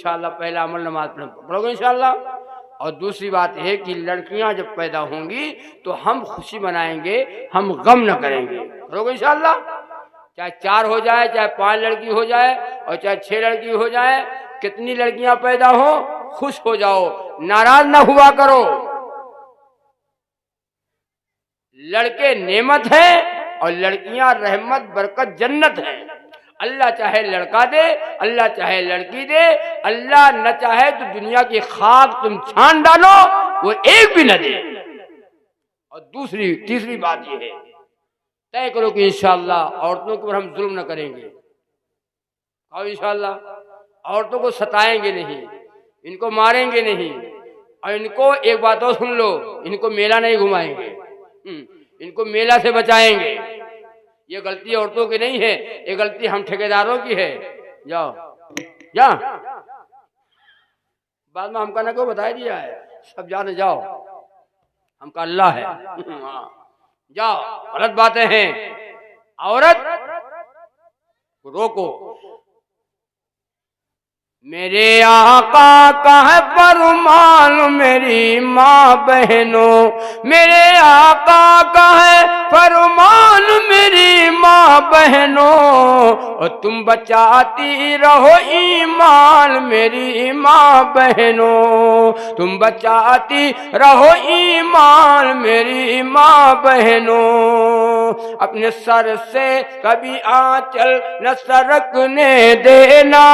इंशाअल्लाह पहला अमल नमाज पढ़ोगे इंशाअल्लाह। और दूसरी बात है कि लड़कियां जब पैदा होंगी तो हम खुशी मनाएंगे, हम गम न करेंगे। करोगे इंशाअल्लाह। चाहे 4 हो जाए, चाहे 5 लड़की हो जाए और चाहे 6 लड़की हो जाए, कितनी लड़कियां पैदा हो खुश हो जाओ, नाराज ना हुआ करो। लड़के नेमत है और लड़कियां रहमत बरकत जन्नत है। अल्लाह चाहे लड़का दे, अल्लाह चाहे लड़की दे, अल्लाह न चाहे तो दुनिया की खाक तुम छान डालो, वो एक भी न दे। और तीसरी बात ये है, तय करो कि इंशाअल्लाह औरतों के ऊपर हम जुल्म न करेंगे। और इंशाअल्लाह औरतों को सताएंगे नहीं, इनको मारेंगे नहीं, और इनको एक बात और सुन लो, इनको मेला नहीं घुमाएंगे, इनको मेला से बचाएंगे। ये गलती औरतों की नहीं है, ये गलती हम ठेकेदारों की है। जाओ जा, बाद में हमका ना को बता दिया है, सब जाने जाओ, हमका अल्लाह है। जाओ, गलत बातें हैं, औरत रोको। मेरे आका का है फरमान मेरी माँ बहनों, मेरे आका का है फरमान मेरी माँ बहनों, और तुम बचाती रहो ईमान मेरी माँ बहनों, तुम बचाती रहो ईमान मेरी माँ बहनों। अपने सर से कभी आंचल न सरकने देना,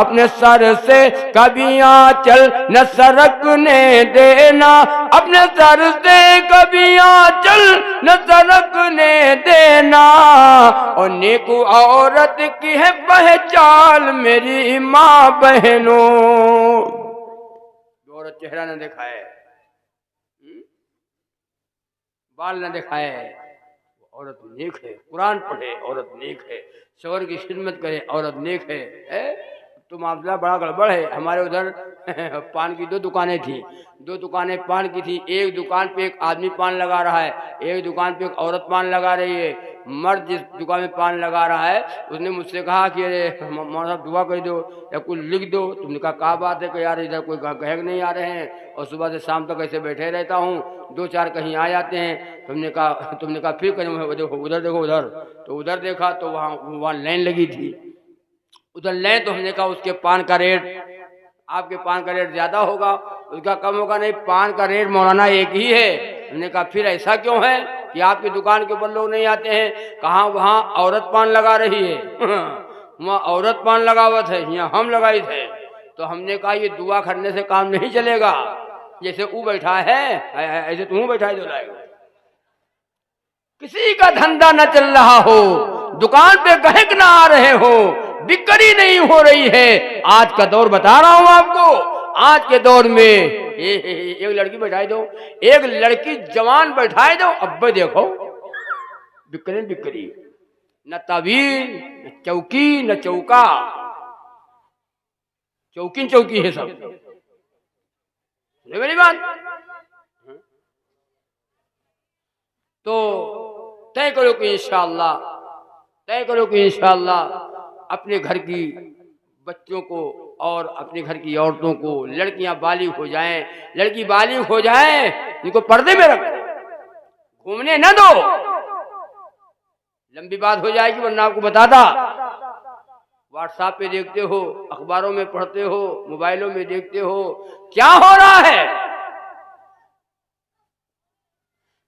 अपने सर से कभी आंचल न सरकने देना, अपने सर से कभी आंचल न सरकने देना। और नेकू औरत की है पहचान मेरी माँ बहनों। औरत चेहरा न दिखाए, बाल न दिखाए, औरत नेक है। कुरान पढ़े, औरत नेक है। शौहर की खिदमत करे, औरत नेक है। तो मामला बड़ा गड़बड़ है। हमारे उधर पान की 2 दुकानें थी, 2 दुकानें पान की थी। एक दुकान पे एक आदमी पान लगा रहा है, एक दुकान पे एक औरत पान लगा रही है। मर्द जिस दुकान में पान लगा रहा है उसने मुझसे कहा कि अरे मौलाना साहब दुआ कर दो या कुछ लिख दो। तुमने कहा क्या बात है कि यार इधर कोई ग्राहक नहीं आ रहे हैं और सुबह से शाम तक ऐसे बैठे रहता हूँ, 2-4 कहीं आ जाते हैं। तुमने कहा फिर कहीं देखो उधर। तो उधर देखा तो वहाँ लाइन लगी थी। उधर लाइन तो हमने कहा उसके पान का रेट, आपके पान का रेट ज्यादा होगा, उसका कम होगा। नहीं, पान का रेट मौलाना एक ही है। हमने कहा फिर ऐसा क्यों है कि आपकी दुकान के ऊपर लोग नहीं आते हैं? कहाँ वहाँ औरत पान लगा रही है, वहाँ औरत पान लगावत है, यहाँ हम लगाई थे। तो हमने कहा ये दुआ करने से काम नहीं चलेगा। जैसे वो बैठा है ऐसे तुम बैठा है, जो लाएगा। किसी का धंधा न चल रहा हो, दुकान पे ग्राहक ना आ रहे हो, बिक्री नहीं हो रही है। आज का दौर बता रहा हूं आपको, आज के दौर में एक लड़की बैठाई दो, एक लड़की जवान बैठाई दो, अब देखो बिक्री, न तावीर न चौकी न चौका, चौकी है सब। मेरी बात तो तय करो कि इंशाअल्लाह अपने घर की बच्चों को और अपने घर की औरतों को, लड़कियां बालिग हो जाएं, लड़की बालिग हो जाए, इनको पर्दे में रख, घूमने न दो। लंबी बात हो जाएगी वरना आपको बताता। व्हाट्सएप पे देखते हो, अखबारों में पढ़ते हो, मोबाइलों में देखते हो, क्या हो रहा है।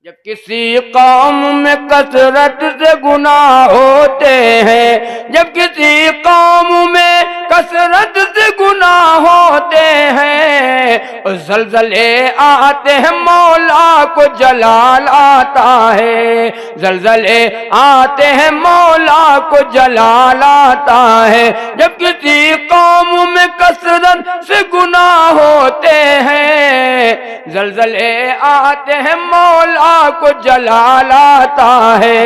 जब किसी कौम में कसरत से गुनाह होते हैं, जब किसी कौम में कसरत से गुनाह होते हैं, और ज़लज़ले आते हैं मौला को जलाल आता है, ज़लज़ले आते हैं मौला को जलाल आता है। जब किसी कौम में कसरत से गुनाह होते हैं, ज़लज़ले आते हैं मौला को जलाल आता है।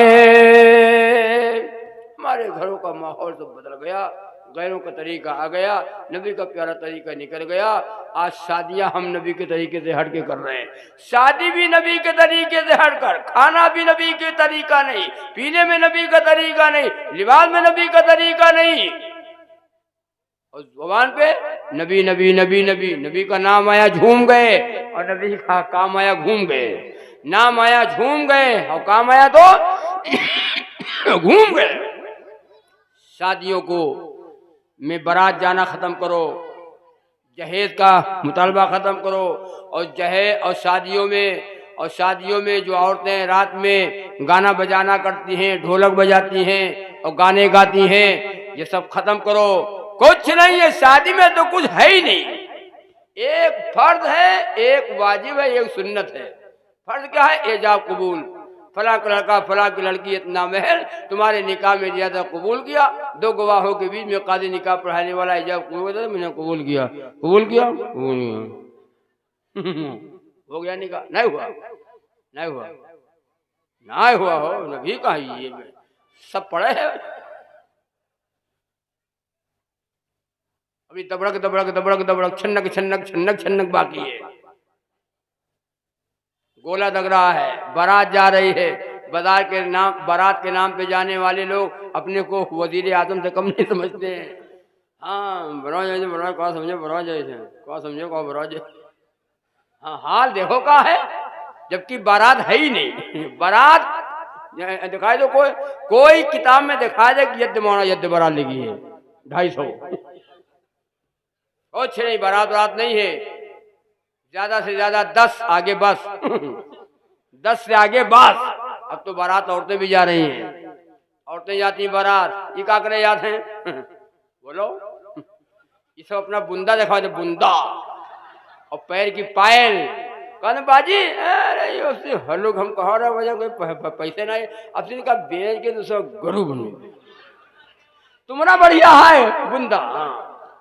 हमारे घरों का माहौल तो बदल गया, गैरों का तरीका आ गया, नबी का प्यारा तरीका निकल गया। आज शादियां हम नबी के तरीके से हट के कर रहे हैं, शादी भी नबी के तरीके से हटकर, खाना भी नबी के तरीका नहीं, पीने में नबी का तरीका नहीं, लिबास में नबी का तरीका नहीं। और जुबान पे नबी नबी नबी नबी, नबी का नाम आया झूम गए और नबी का काम आया घूम गए। नाम आया झूम गए और काम आया तो घूम गए। शादियों को में बारात जाना खत्म करो, जहेज का मुतालबा खत्म करो, और जहेज और शादियों में जो औरतें रात में गाना बजाना करती हैं, ढोलक बजाती हैं और गाने गाती हैं, ये सब खत्म करो। कुछ नहीं है शादी में, तो कुछ है ही नहीं। एक फर्ज है, एक वाजिब है, एक सुन्नत है। फर्ज क्या है? एजाब कबूल। फला का लड़का फला की लड़की इतना महल तुम्हारे निकाह में दिया था, कबूल किया। दो गवाहों के बीच में काजी निकाह पढ़ाने वाला एजाब कबूल था, मैंने कबूल किया, कबूल किया, कबूल किया। हो गया निकाह? नहीं हुआ, नहीं हुआ, नहीं हुआ हो नबी का ये सब पढ़े है। अभी दबड़क दबड़क दबड़क दबड़क छन्नक छन्नक छन्नक छन्नक बाकी है। गोला दग रहा है, बारात जा रही है। बारात के नाम पे जाने वाले लोग अपने को वजीर आजम से कम नहीं समझते हैं। हाँ बरा जाए बरा कहा समझे, बरा जाए कहा समझे, कहा बरा जाए। हाँ हाल देखो का है, जबकि बारात है ही नहीं। बारात दिखाई दो, कोई किताब में दिखाया जाए कि यद्द मौना यद्द बारात लगी है 250। कुछ नहीं, बारात नहीं है। ज्यादा से ज्यादा 10 आगे बस 10 से आगे बस। अब तो बारात औरतें भी जा रही हैं, औरतें जाती हैं बारात। ये क्या करे याद है? बोलो, ये सब अपना बुंदा दिखा दे, बुंदा और पैर की पायल। कहने बाजी अरे हर लोग हम कहा रहे वजह कोई पैसे नहीं, अब इनका बेच के दूसरा गरु बनो। तुम्हारा बढ़िया है बुंदा, हाँ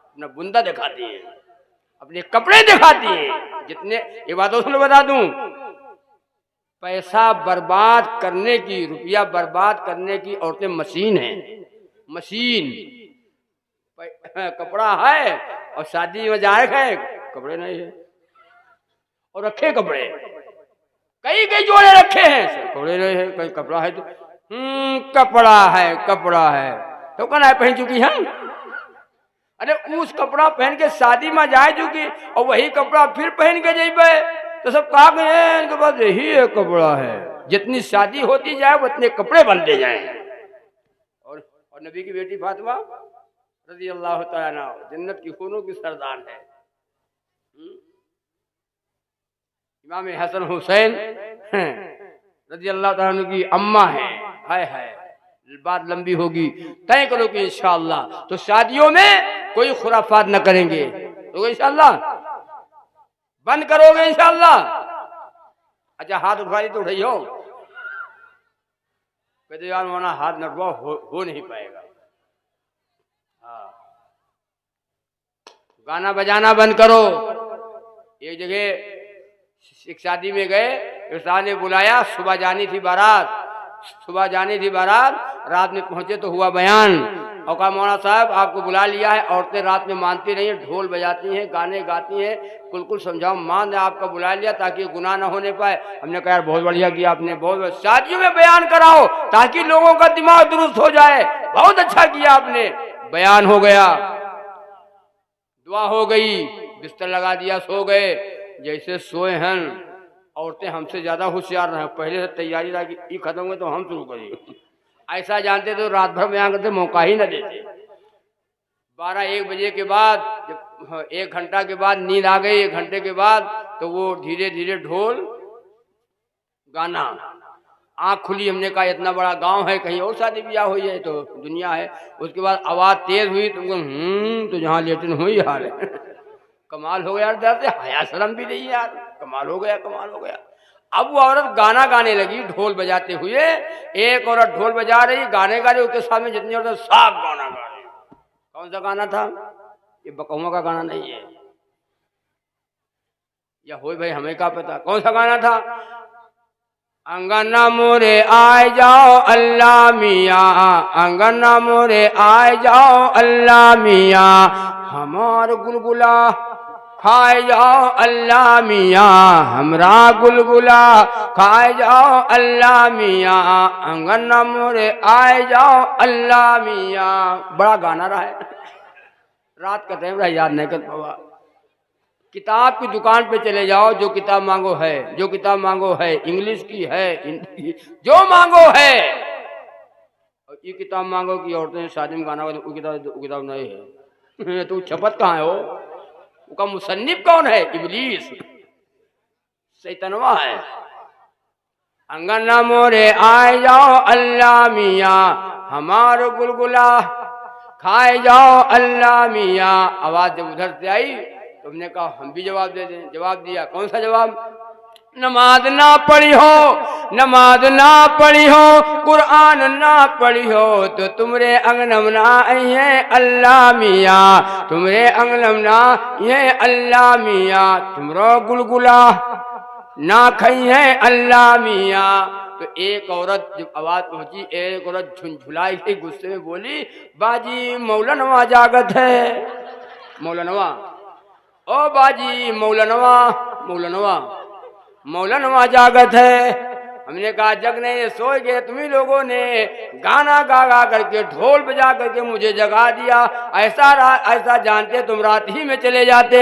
अपना बुंदा दिखाती है, अपने कपड़े दिखाती है। जितने ये बातों से बता दूं, पैसा बर्बाद करने की, रुपया बर्बाद करने की औरतें मशीन है, मशीन। कपड़ा है और शादी में जाए है, कपड़े नहीं है, और रखे कपड़े कई कई जोड़े रखे हैं, कपड़े नहीं है। कहीं कपड़ा है तो कपड़ा है, कपड़ा है तो कहना है पहन चुकी है। अरे उस कपड़ा पहन के शादी में जाए चुकी और वही कपड़ा फिर पहन के जेबे तो सब कहा गए इनके पास यही एक कपड़ा है। जितनी शादी होती जाए उतने कपड़े बनते जाए। और नबी की बेटी फातिमा रजी अल्लाह तआला अन्हा जन्नत की खूनों की सरदार है। इमाम हसन हुसैन रजी अल्लाह तआला अन्हु की अम्मा है। हाय बात लंबी होगी, तय करो कि इंशाअल्लाह तो शादियों में कोई खुराफात न करेंगे। तो इंशाअल्लाह बंद करोगे इंशाअल्लाह? अच्छा हाथ उठाई तो उठाई हो, कहते यार माना हाथ न उठवा हो नहीं पाएगा। हाँ गाना बजाना बंद करो। एक जगह एक शादी में गए, उस्ताद ने बुलाया, सुबह जानी थी बारात, रात में पहुंचे तो हुआ बयान और कहा मौलाना साहब आपको बुला लिया है। औरतें रात में मानती नहीं है, ढोल बजाती हैं, गाने गाती हैं, कुल समझाओ मान ने आपका बुला लिया ताकि गुनाह ना होने पाए। हमने कहा यार बहुत बढ़िया किया आपने, बहुत शादियों में बयान कराओ ताकि लोगों का दिमाग दुरुस्त हो जाए। बहुत अच्छा किया आपने। बयान हो गया, दुआ हो गई, बिस्तर लगा दिया, सो गए। जैसे सोए हैं औरतें हमसे ज्यादा होशियार रहे, पहले से तैयारी रहा कि ये खत्म हुए तो हम शुरू करेंगे। ऐसा जानते तो रात भर बयान करते, मौका ही न देते। 12-1 बजे के बाद जब 1 घंटा के बाद नींद आ गई, 1 घंटे के बाद तो वो धीरे धीरे ढोल गाना, आँख खुली। हमने कहा इतना बड़ा गांव है, कहीं और शादी ब्याह हुई है तो दुनिया है। उसके बाद आवाज तेज हुई तो जहाँ लेटिन हुई हाल है। कमाल हो गया यार, डर से हया शर्म भी नहीं यार, कमाल हो गया, कमाल हो गया। अब वो औरत गाना गाने लगी ढोल बजाते हुए। एक औरत ढोल बजा रही, गाने गा रही, उसके सामने जितनी औरत साफ गाना गा रही। कौन सा गाना था? ये बकौवा का गाना नहीं है, या हो भाई हमें क्या पता कौन सा गाना था। अंगना मोरे आए जाओ अल्लाह मियाँ, अंगना मोरे आए जाओ अल्लाह मियाँ, हमार गुलगुला खाए जाओ अल्लाह मियाँ, हमरा गुलगुला खाए जाओ अल्लाह मियाँ, अंगना मोरे आए जाओ अल्लाह मियाँ। बड़ा गाना रहा है। रात का टाइम रहा, याद नहीं कर पावा। किताब की दुकान पे चले जाओ, जो किताब मांगो है, जो किताब मांगो है, इंग्लिश की है, हिंदी की, जो मांगो है। और ये किताब मांगो कि औरतें शादी में गाना, वो किताब नहीं है। तो छपत कहाँ है वो? उसका मुसन्निफ कौन है? इब्लीस, शैतानवा है। अंगना मोरे आए जाओ अल्लाह मियाँ, हमारो गुलगुला खाए जाओ अल्लाह मियाँ। आवाज जब उधर से आई तो हमने कहा हम भी जवाब दे दें। जवाब दिया, कौन सा जवाब? नमाज ना पढ़ी हो, नमाज ना पढ़ी हो, कुरान ना पढ़ी हो, तो तुमरे अंगनम ना ये अल्लाह मियाँ, तुमरे अंगनम ना ये अल्लाह मियाँ, तुमरो गुलगुला ना खई है अल्लाह मियाँ। तो एक औरत जब आवाज पहुंची, एक औरत झुंझुलाई के गुस्से में बोली, बाजी मौलनवा जागत है। मौलनवा, ओ बाजी मौलनवा, मौलनवा, मौलनवा जागत है। हमने कहा जग नहीं, सो गए तुम्ही लोगों ने गाना गा गा करके, ढोल बजा करके मुझे जगा दिया। ऐसा जानते तुम रात ही में चले जाते।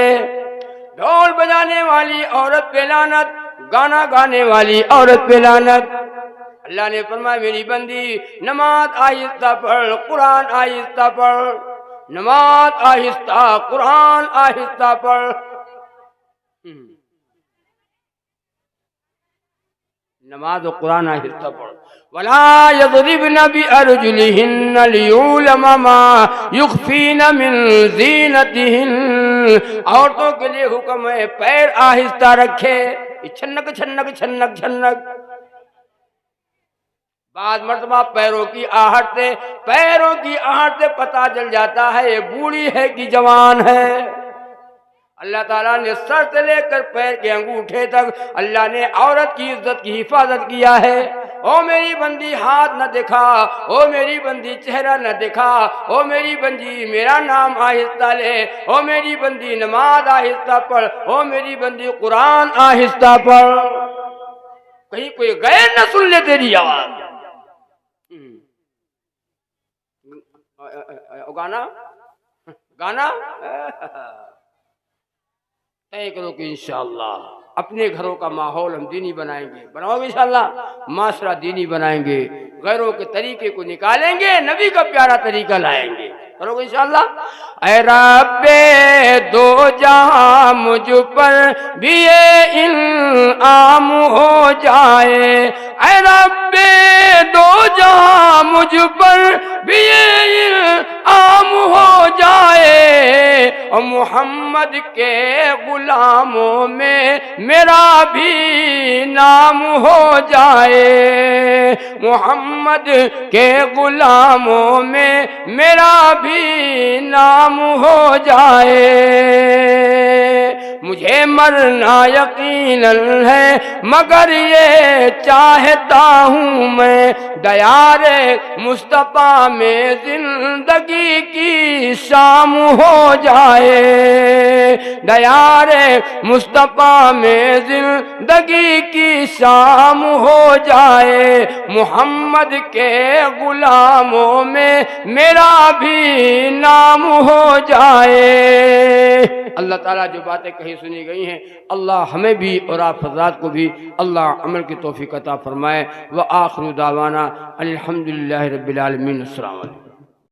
ढोल बजाने वाली औरत पे लानत, गाना गाने वाली औरत पे लानत। अल्लाह ने फरमाया मेरी बंदी नमाज आहिस्ता पढ़, कुरान आहिस्ता पढ़, नमाज आहिस्ता, कुरान आहिस्ता पढ़। नमाज और कुरान आहिस्ता पढ़। वला यज़रिबन बिअरजुलिहिन्न लियुलमा मा युख्फीन मिन ज़ीनतिहिन। औरतों के लिए हुक्म है पैर आहिस्ता रखे, छन्नक छन्नक छन्नक छन्नक। बाद मर्तबा पैरों की आहट से पता चल जाता है ये बूढ़ी है कि जवान है। अल्लाह ताला ने सर से लेकर पैर के अंगूठे तक अल्लाह ने औरत की इज्जत की हिफाजत किया है। ओ मेरी बंदी हाथ न दिखा, ओ मेरी बंदी चेहरा न दिखा, ओ मेरी बंदी मेरा नाम आहिस्ता ले, ओ मेरी बंदी नमाज आहिस्ता पढ़, ओ मेरी बंदी कुरान आहिस्ता पढ़। कहीं कोई गैर न सुन ले तेरी आवाज। गाना गाना तय करो कि इंशाअल्लाह अपने घरों का माहौल हम दीनी बनाएंगे। बनाओगे इंशाअल्लाह? माशरा दीनी बनाएंगे, गैरों के तरीके को निकालेंगे, नबी का प्यारा तरीका लाएंगे। करोगे इंशाअल्लाह? ऐ रब्बे दो जहां मुझ पर भी ये इल्हाम हो जाए, ऐ रब्बे दो जहां मुझ पर भी ये इल्हाम हो जाए, और मोहम्मद के गुलामों में मेरा भी नाम हो जाए, मोहम्मद के गुलामों में मेरा भी नाम हो जाए। मुझे मरना यकीनन है मगर ये चाहता हूँ मैं, दयारे मुस्तफा में जिंदगी की शाम हो जाए, दयारे मुस्तफा में जिंदगी की शाम हो जाए, मोहम्मद के गुलामों में मेरा भी नाम हो जाए। अल्लाह ताला जो बातें कही सुनी गई हैं, अल्लाह हमें भी और आप हज़रात को भी अल्लाह अमल की तौफीक अता फरमाए। व आखिरु दावाना अल्हम्दुलिल्लाहि रब्बिल आलमीन। अस्सलाम वालेकुम।